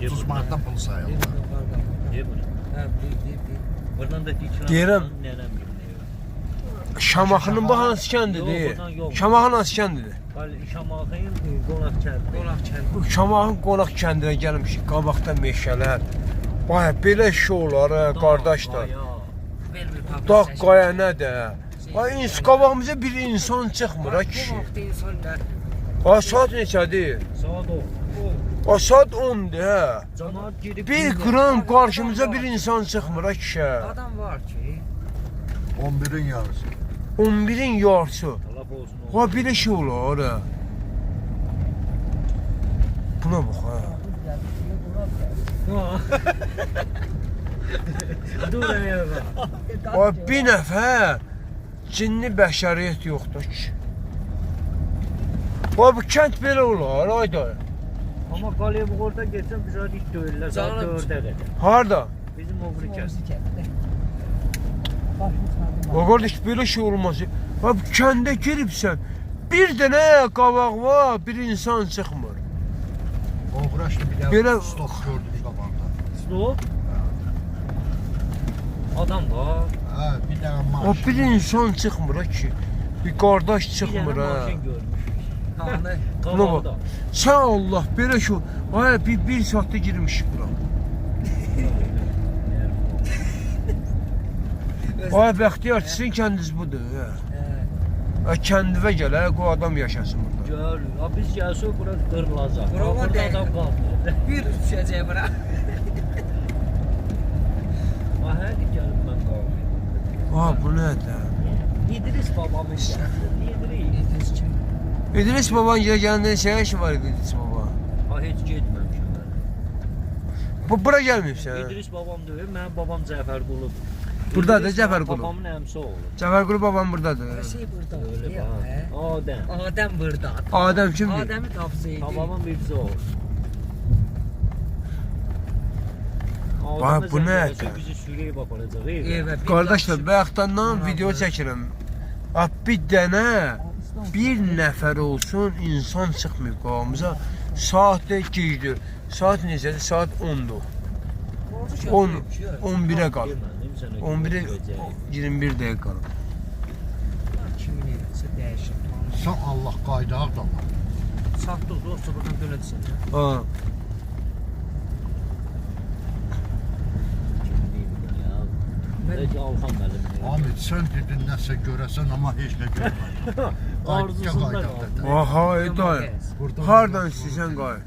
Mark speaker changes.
Speaker 1: 30 manatdan pul sayırlar.
Speaker 2: Buradan da
Speaker 3: Deyirəm. Şamaxının bu hansı kəndidir? Şamaxın hansı kəndidir?
Speaker 2: Şamaxın qonaq kəndi.
Speaker 3: Şamaxın qonaq kəndinə gəlmişik. Qabaqda meşələr. Baya belə şey olar, qardaşlar. Dağ qaya nə də? Qabağımıza bir insan çıxmır, ha kişi. Saat neçədir? Saat 10'dur, hə. Bir qram qarşımıza bir insan çıxmır, ha kişi.
Speaker 4: Adam var ki.
Speaker 1: 11'in yarısı.
Speaker 3: 11'in yarısı. Ha belə şey olar, ha. Buna bax, ha.
Speaker 2: Dur ya.
Speaker 3: Bir nəfər cinli bəşəriyyət yoxdur ki. Bu kənd belə olar, ayda.
Speaker 2: Amma qalaya bu orada geçsən bizə iş döyürlər. Saat 4-ə qədər.
Speaker 3: Harda?
Speaker 2: Bizim o biri kənd.
Speaker 3: O qardaş belə şey olmaz. Bu kəndə giribsən, bir dənə qabaq var, bir insan çıxmır.
Speaker 1: O uğraşdı bir
Speaker 3: Belə-
Speaker 1: daha stop gördüm qabağında.
Speaker 2: Stop. Adam var.
Speaker 1: Ha, bir tane
Speaker 3: O
Speaker 1: maaş.
Speaker 3: bir insan çıxmır ha ki. Bir qardaş çıxmır ha.
Speaker 2: Maşın görmüşük.
Speaker 4: Hanı.
Speaker 3: Buna bax.
Speaker 2: Qabaqda.
Speaker 3: Sən Allah belə şey. Ay bir saatda girmiş bura. Ay bəxtiyar sizin kəndiniz budur. Ha. Kəndivə gəl, o adam yaşasın burada.
Speaker 2: Gör. Biz gəlsək bura qırılacaq.
Speaker 4: Bura var
Speaker 2: Burada
Speaker 4: deyil.
Speaker 2: adam qalmır.
Speaker 4: Bir düşəcək bura.
Speaker 2: Hadi gəlib mən qalmayım.
Speaker 3: Bu nədir?
Speaker 2: İdris babamın gəldi. İdris.
Speaker 3: İdris baban gələndə neçə yaşı var idi İdris baba?
Speaker 2: Ha heç getməmişəm mən.
Speaker 3: Bura gəlməyibsən?
Speaker 2: İdris babam deyil, mənim babam Cəfər Qulub.
Speaker 3: Buradadır
Speaker 2: İdris
Speaker 3: Cəfər Qulub.
Speaker 2: Babamın əmsi oğlu.
Speaker 3: Cəfər Qulu babam buradadır.
Speaker 4: Şey burada.
Speaker 2: Öyle bak. Adem.
Speaker 4: Adem burada.
Speaker 3: Adəm kimdir?
Speaker 4: Adem'i tavsiye edeyim.
Speaker 2: Babamın birisi oğlu.
Speaker 3: Vay, bu nədir?
Speaker 2: Bizi sürüyə baxacaq.
Speaker 4: Evet.
Speaker 3: Qardaşlar, bayaqdandan video çəkirəm. Bir dənə, bir nəfər olsun insan çıxmıyor qavamıza. Saat da gecdir. Saat neçədir? Saat 10'dur. 11'ə qalıb. 11'ə 21 dəqiqə qalıb.
Speaker 4: Kimin evinsə dəyişir.
Speaker 1: Sen Allah qaydağı da var.
Speaker 4: Satdıq dostca buradan belə desin.
Speaker 3: Ha.
Speaker 2: Belki Alhan müəllim.
Speaker 1: Ahmet sen dedin nəsə görəsən ama heç nə görmədin.
Speaker 2: Arzusunda
Speaker 1: Qayda
Speaker 2: qaldı.
Speaker 1: dedi.
Speaker 3: Aha, dayı. Hardan istəyirsən qayı?